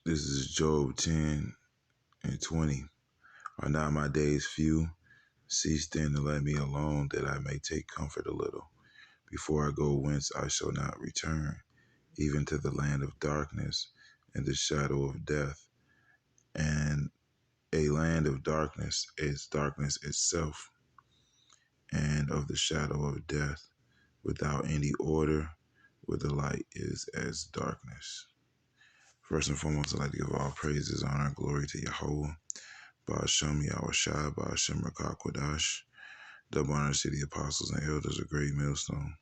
This is Job 10 and 20. Are not my days few? Cease then to let me alone, that I may take comfort a little. Before I go whence I shall not return, even to the land of darkness and the shadow of death. And a land of darkness is darkness itself, and of the shadow of death, without any order, where the light is as darkness. First and foremost, I'd like to give all praises, honor, and glory to Yahweh, Ba'ashem Yahushua, Ba'ashem Rakah Kodash, double honor to the apostles and elders of Great Millstone.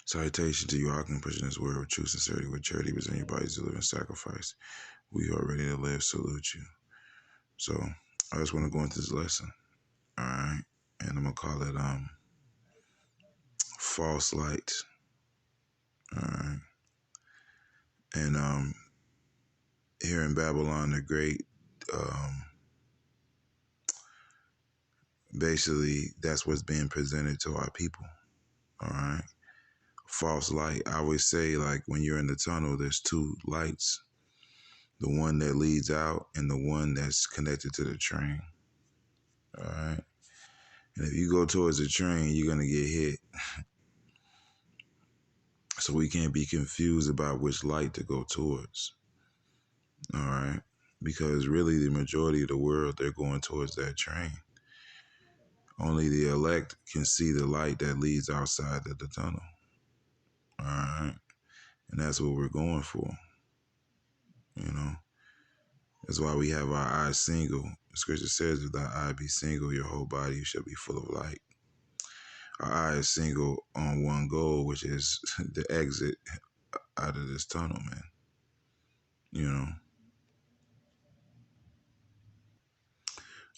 Salutation to you, all can push in this word with true sincerity, with charity, present your bodies a living sacrifice. We are ready to live, salute you. So, I just want to go into this lesson, all right? And I'm going to call it false light, all right? And here in Babylon the Great, basically, that's what's being presented to our people, all right? False light. I always say, like, when you're in the tunnel, there's two lights, the one that leads out and the one that's connected to the train, all right? And if you go towards the train, you're going to get hit. So we can't be confused about which light to go towards, all right? Because really the majority of the world, they're going towards that train. Only the elect can see the light that leads outside of the tunnel, all right? And that's what we're going for, you know? That's why we have our eyes single. The scripture says, if thy eye be single, your whole body shall be full of light. Our eye is single on one goal, which is the exit out of this tunnel, man. You know?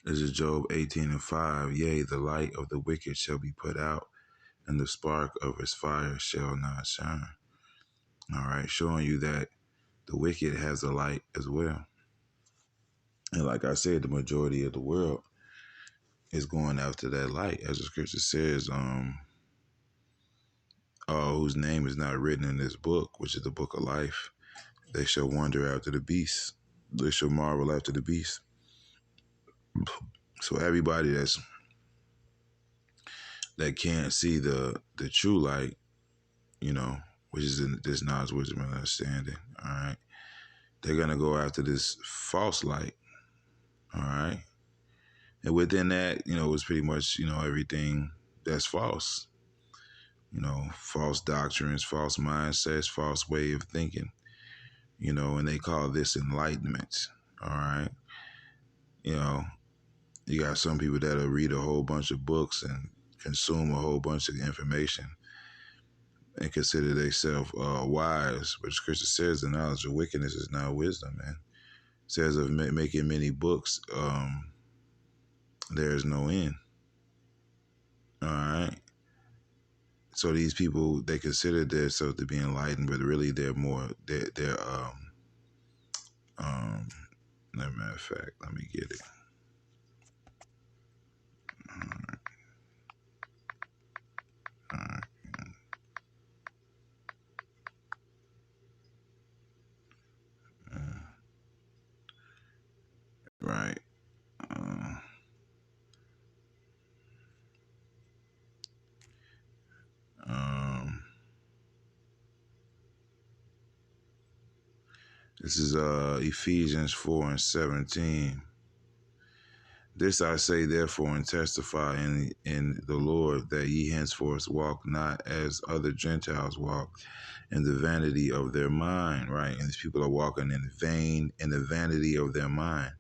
This is Job 18:5. Yea, the light of the wicked shall be put out, and the spark of his fire shall not shine. All right, showing you that the wicked has a light as well. And like I said, the majority of the world is going after that light. As the scripture says, whose name is not written in this book, which is the book of life, they shall wander after the beast. They shall marvel after the beast. So everybody that can't see the true light, you know, which is in this knowledge, wisdom, and understanding, all right, they're going to go after this false light, all right? And within that, you know, it's pretty much, you know, everything that's false, you know, false doctrines, false mindsets, false way of thinking, you know, and they call this enlightenment, all right? You know, you got some people that'll read a whole bunch of books and consume a whole bunch of information and consider themselves wise, but Scripture says the knowledge of wickedness is not wisdom, man. It says of making many books, there is no end. All right. So these people, they consider themselves to be enlightened, but really they're more, matter of fact, let me get it. All right. All right. Right. This is Ephesians 4:17. This I say therefore and testify in the Lord, that ye henceforth walk not as other Gentiles walk, in the vanity of their mind, right? And these people are walking in the vanity of their mind.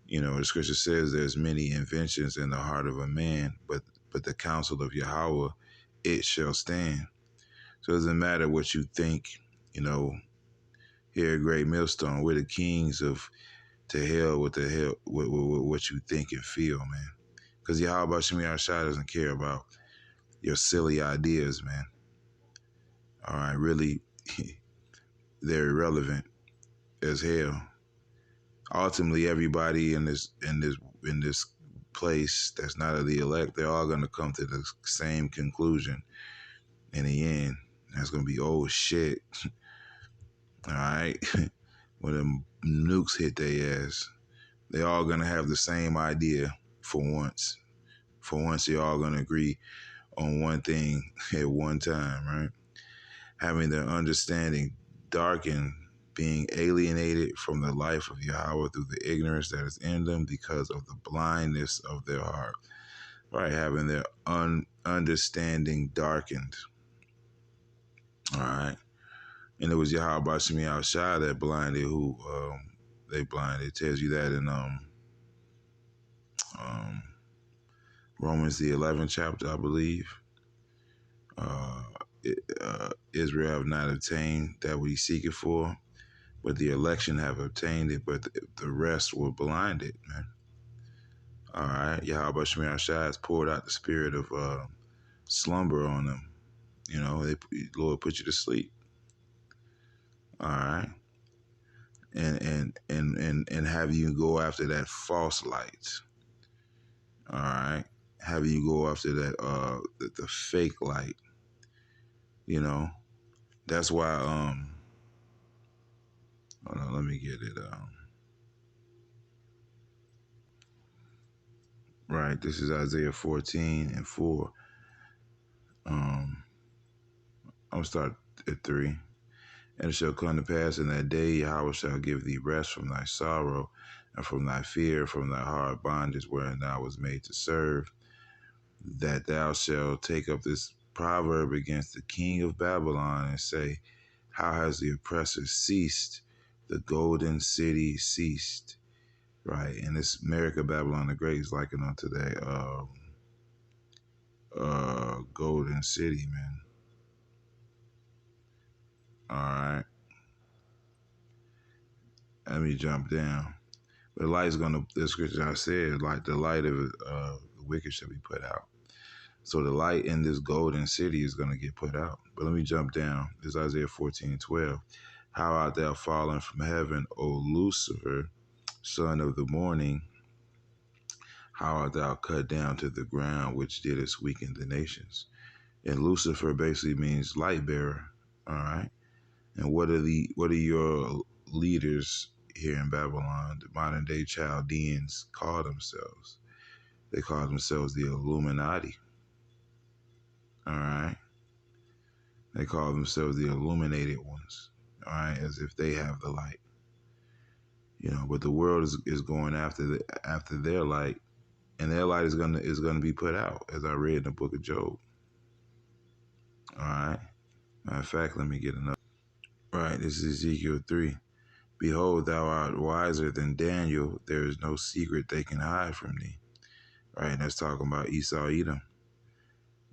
You know, the scripture says there's many inventions in the heart of a man, but the counsel of Yahweh, it shall stand. So it doesn't matter what you think, you know, here at Great Millstone, we're the kings of to hell with what you think and feel, man. Because Yahweh Shemi Ashai doesn't care about your silly ideas, man. All right, really, they're irrelevant as hell. Ultimately, everybody in this place that's not of the elect, they're all gonna come to the same conclusion in the end. That's gonna be, oh shit. All right. When them nukes hit their ass, they all gonna have the same idea for once. For once, they all gonna agree on one thing at one time, right? Having their understanding darkened, being alienated from the life of Yahweh through the ignorance that is in them because of the blindness of their heart. Right, having their understanding darkened. All right. And it was Yahweh Bashimi Al Shah that blinded who they blinded. It tells you that in um, Romans the 11th chapter, I believe. Israel have not obtained that what he seeketh for, but the election have obtained it, but the rest were blinded, man. All right. Yahweh Shemir Shai has poured out the spirit of slumber on them. You know, Lord put you to sleep. All right. And have you go after that false light. All right. Have you go after that the fake light. You know. That's why hold on, let me get it. Right, this is Isaiah 14:4. I'm gonna start at 3. And it shall come to pass in that day, Yahweh shall give thee rest from thy sorrow, and from thy fear, from thy hard bondage wherein thou was made to serve, that thou shalt take up this proverb against the king of Babylon, and say, how has the oppressor ceased? The golden city ceased. Right, and this America Babylon the Great is likened unto that golden city, man. All right, let me jump down. The light's gonna. The scripture I said, like the light of the wicked shall be put out. So the light in this golden city is gonna get put out. But let me jump down. This is Isaiah 14:12. How art thou fallen from heaven, O Lucifer, son of the morning? How art thou cut down to the ground, which didst weaken the nations? And Lucifer basically means light bearer. All right. And what are your leaders here in Babylon, the modern day Chaldeans, call themselves? They call themselves the Illuminati. All right. They call themselves the illuminated ones. All right, as if they have the light. You know, but the world is going after their light, and their light is gonna be put out, as I read in the book of Job. All right. Matter of fact, let me get another. All right, this is Ezekiel 3. Behold, thou art wiser than Daniel. There is no secret they can hide from thee. Right, and that's talking about Esau Edom.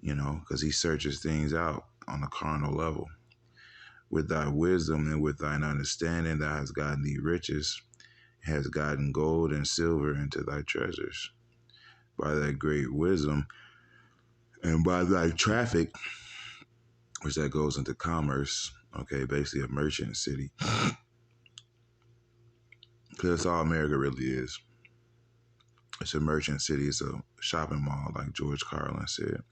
You know, because he searches things out on a carnal level. With thy wisdom and with thine understanding, thou hast gotten thee riches, hast gotten gold and silver into thy treasures. By thy great wisdom and by thy traffic, which that goes into commerce, okay, basically a merchant city. Because that's all America really is. It's a merchant city. It's a shopping mall, like George Carlin said.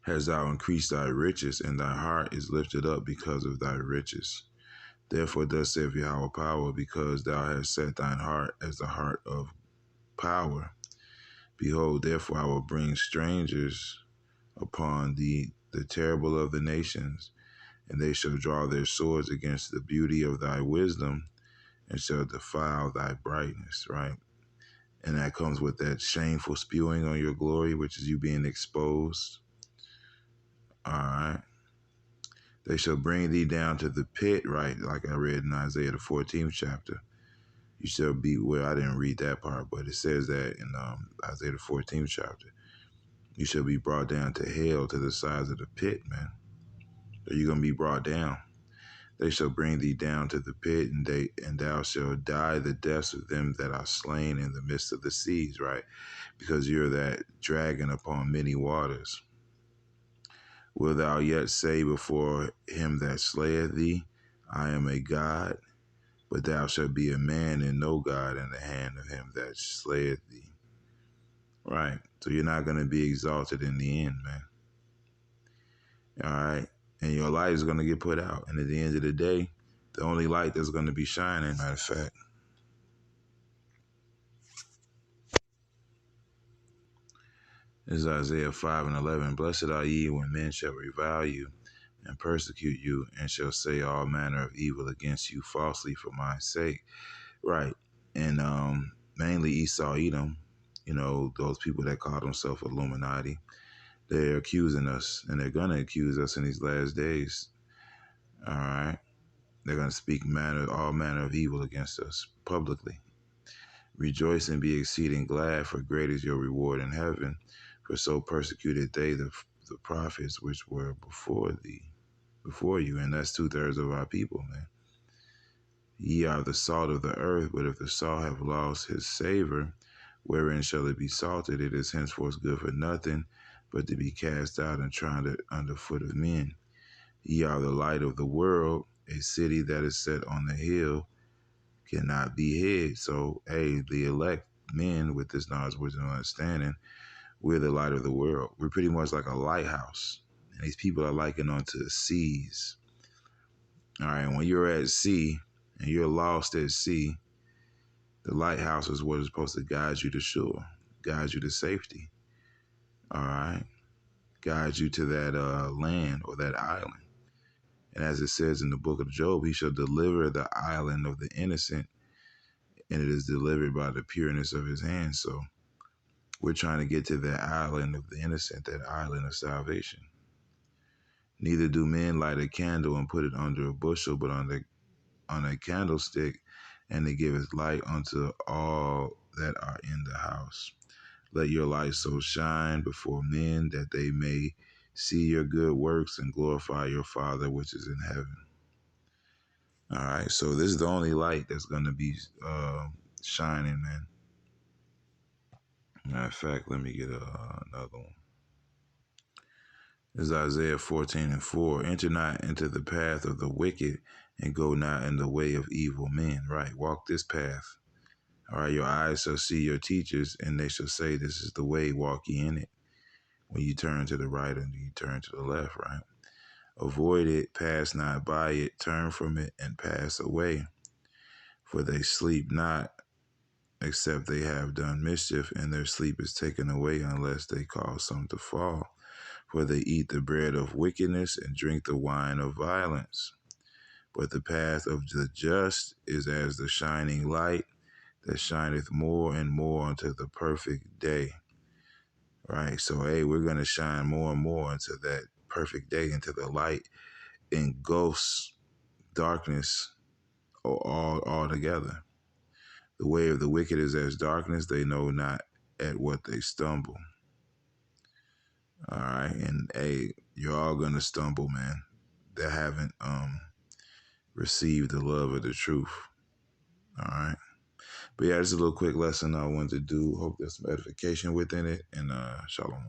Hast thou increased thy riches, and thy heart is lifted up because of thy riches. Therefore thus saith Yahweh power, because thou hast set thine heart as the heart of power. Behold, therefore I will bring strangers upon thee, the terrible of the nations, and they shall draw their swords against the beauty of thy wisdom, and shall defile thy brightness, right? And that comes with that shameful spewing on your glory, which is you being exposed. All right. They shall bring thee down to the pit, right? Like I read in Isaiah the 14th chapter. You shall be, well, I didn't read that part, but it says that in Isaiah the 14th chapter. You shall be brought down to hell, to the sides of the pit, man. So you're going to be brought down. They shall bring thee down to the pit, and thou shalt die the deaths of them that are slain in the midst of the seas, right? Because you're that dragon upon many waters. Wilt thou yet say before him that slayeth thee, I am a God? But thou shalt be a man and no God in the hand of him that slayeth thee. Right. So you're not going to be exalted in the end, man. All right. and your light is going to get put out. And at the end of the day, the only light that's going to be shining, matter of fact, is Isaiah 5:11. Blessed are ye when men shall revile you and persecute you, and shall say all manner of evil against you falsely for my sake. Right. And mainly Esau, Edom, those people that call themselves Illuminati, they're accusing us, and they're going to accuse us in these last days. All right. They're going to speak all manner of evil against us publicly. Rejoice and be exceeding glad, for great is your reward in heaven. For so persecuted they the prophets which were before you. And that's 2/3 of our people, man. Ye are the salt of the earth, but if the salt have lost his savor, wherein shall it be salted? It is henceforth good for nothing, but to be cast out and trodden under foot of men. Ye are the light of the world. A city that is set on the hill cannot be hid. So, the elect men with this knowledge, wisdom, and understanding, we're the light of the world. We're pretty much like a lighthouse. And these people are likened unto the seas. All right, when you're at sea and you're lost at sea, the lighthouse is what is supposed to guide you to shore, guide you to safety. All right, guide you to that land or that island. And as it says in the book of Job, he shall deliver the island of the innocent, and it is delivered by the pureness of his hands. So we're trying to get to that island of the innocent, that island of salvation. Neither do men light a candle and put it under a bushel, but on a candlestick, and they give its light unto all that are in the house. Let your light so shine before men that they may see your good works and glorify your Father which is in heaven. All right, so this is the only light that's going to be shining, man. Matter of fact, let me get another one. This is Isaiah 14:4. Enter not into the path of the wicked, and go not in the way of evil men. Right, walk this path. All right, your eyes shall see your teachers, and they shall say, this is the way, walk ye in it. When you turn to the right and you turn to the left, right? Avoid it, pass not by it, turn from it, and pass away. For they sleep not, except they have done mischief, and their sleep is taken away unless they cause some to fall. For they eat the bread of wickedness and drink the wine of violence. But the path of the just is as the shining light that shineth more and more unto the perfect day. Right? So, we're going to shine more and more into that perfect day, into the light, engulfs darkness all together. The way of the wicked is as darkness, they know not at what they stumble. All right, and you're all gonna stumble, man, that haven't received the love of the truth. All right, but yeah, just a little quick lesson I wanted to do. Hope there's some edification within it, and shalom.